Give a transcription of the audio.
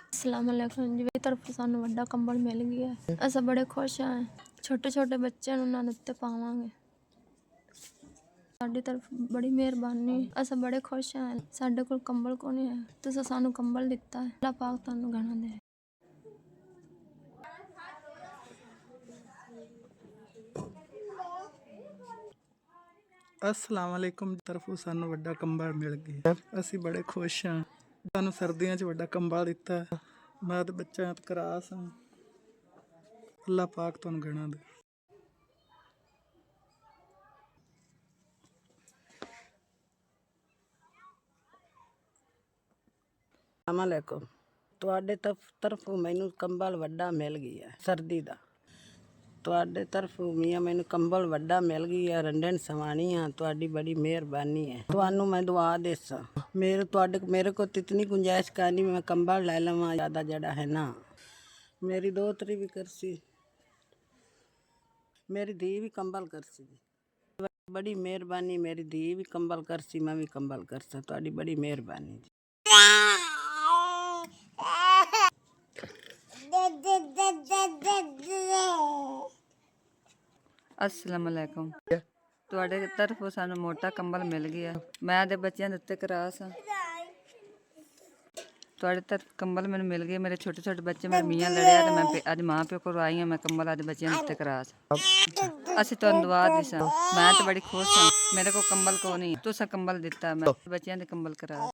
अस्सलाम वालेकुम जी। मेरी तरफ सानू वड्डा कंबल मिल गया है। असां बड़े खुश हैं। छोटे छोटे बच्चे उन्हां दे उत्ते पावांगे। साडी तरफ बड़ी मेहरबानी। असां बड़े खुश हैं। साडे कोल कंबल कोनी है, तुसां सानू कंबल दिता है। अल्लाह पाक तुहानू घना दे। अस्सलाम वालेकुम तरफों सानू वड्डा कंबल मिल गया। असी बड़े खुश हाँ। सानू सर्दियों च वड्डा कंबल दिता। मैं ते बच्चों ते करास हाँ। अल्लाह पाक तुहानू घना दे। अस्सलामुअलैकुम। ਤੁਹਾਡੇ ਤਰਫੋਂ ਮੈਨੂੰ ਕੰਬਲ ਵੱਡਾ ਮਿਲ ਗਿਆ ਸਰਦੀ ਦਾ। ਤੁਹਾਡੇ ਤਰਫੋਂ ਮੀਆਂ ਮੈਨੂੰ ਕੰਬਲ ਵੱਡਾ ਮਿਲ ਗਿਆ। ਰੰਡਣ ਸਵਾਣੀ ਆ। ਤੁਹਾਡੀ ਬੜੀ ਮਿਹਰਬਾਨੀ ਹੈ। ਤੁਹਾਨੂੰ ਮੈਂ ਦੁਆ ਦੇਸਾਂ। ਮੇਰੇ ਕੋ ਇਤਨੀ ਗੁੰਜਾਇਸ਼ ਕਰਨੀ ਮੈਂ ਕੰਬਲ ਲੈ ਲਵਾਂ ਜ਼ਿਆਦਾ ਜਿਹੜਾ ਹੈ ਨਾ। ਮੇਰੀ ਦੋਤਰੀ ਵੀ ਕਰਸੀ, ਮੇਰੀ ਧੀ ਵੀ ਕੰਬਲ ਕਰਸੀ। ਬੜੀ ਮਿਹਰਬਾਨੀ। ਮੇਰੀ ਧੀ ਵੀ ਕੰਬਲ ਕਰਸੀ, ਮੈਂ ਵੀ ਕੰਬਲ ਕਰਸਾਂ। ਤੁਹਾਡੀ ਬੜੀ ਮਿਹਰਬਾਨੀ ਜੀ। अस्सलामुअलैकुम। ਤੁਹਾਡੇ ਤਰਫੋਂ ਸਾਨੂੰ ਮੋਟਾ ਕੰਬਲ ਮਿਲ ਗਿਆ। ਮੈਂ ਤੇ ਬੱਚਿਆਂ ਦੇ ਉੱਤੇ ਕਰਾਸ ਹਾਂ। ਤੁਹਾਡੇ ਤਰਫ ਕੰਬਲ ਮੈਨੂੰ ਮਿਲ ਗਿਆ। ਮੇਰੇ ਛੋਟੇ ਛੋਟੇ ਬੱਚੇ, ਮੇਰੇ ਮੀਆਂ ਲੜਿਆ ਤੇ ਮੈਂ ਅੱਜ ਮਾਂ ਪਿਓ ਕੋਲ ਆਈ ਹਾਂ। ਮੈਂ ਕੰਬਲ ਅੱਜ ਬੱਚਿਆਂ ਦੇ ਉੱਤੇ ਕਰਾਸ। ਅਸੀਂ ਤੁਹਾਨੂੰ ਦੁਆ ਦਿਸਾਂ। ਮੈਂ ਤਾਂ ਬੜੀ ਖੁਸ਼ ਹਾਂ। ਮੇਰੇ ਕੋਲ ਕੰਬਲ ਕੋ ਨਹੀਂ, ਤੁਸੀਂ ਕੰਬਲ ਦਿੱਤਾ। ਮੈਂ ਬੱਚਿਆਂ ਦੇ ਕੰਬਲ ਕਰਾ।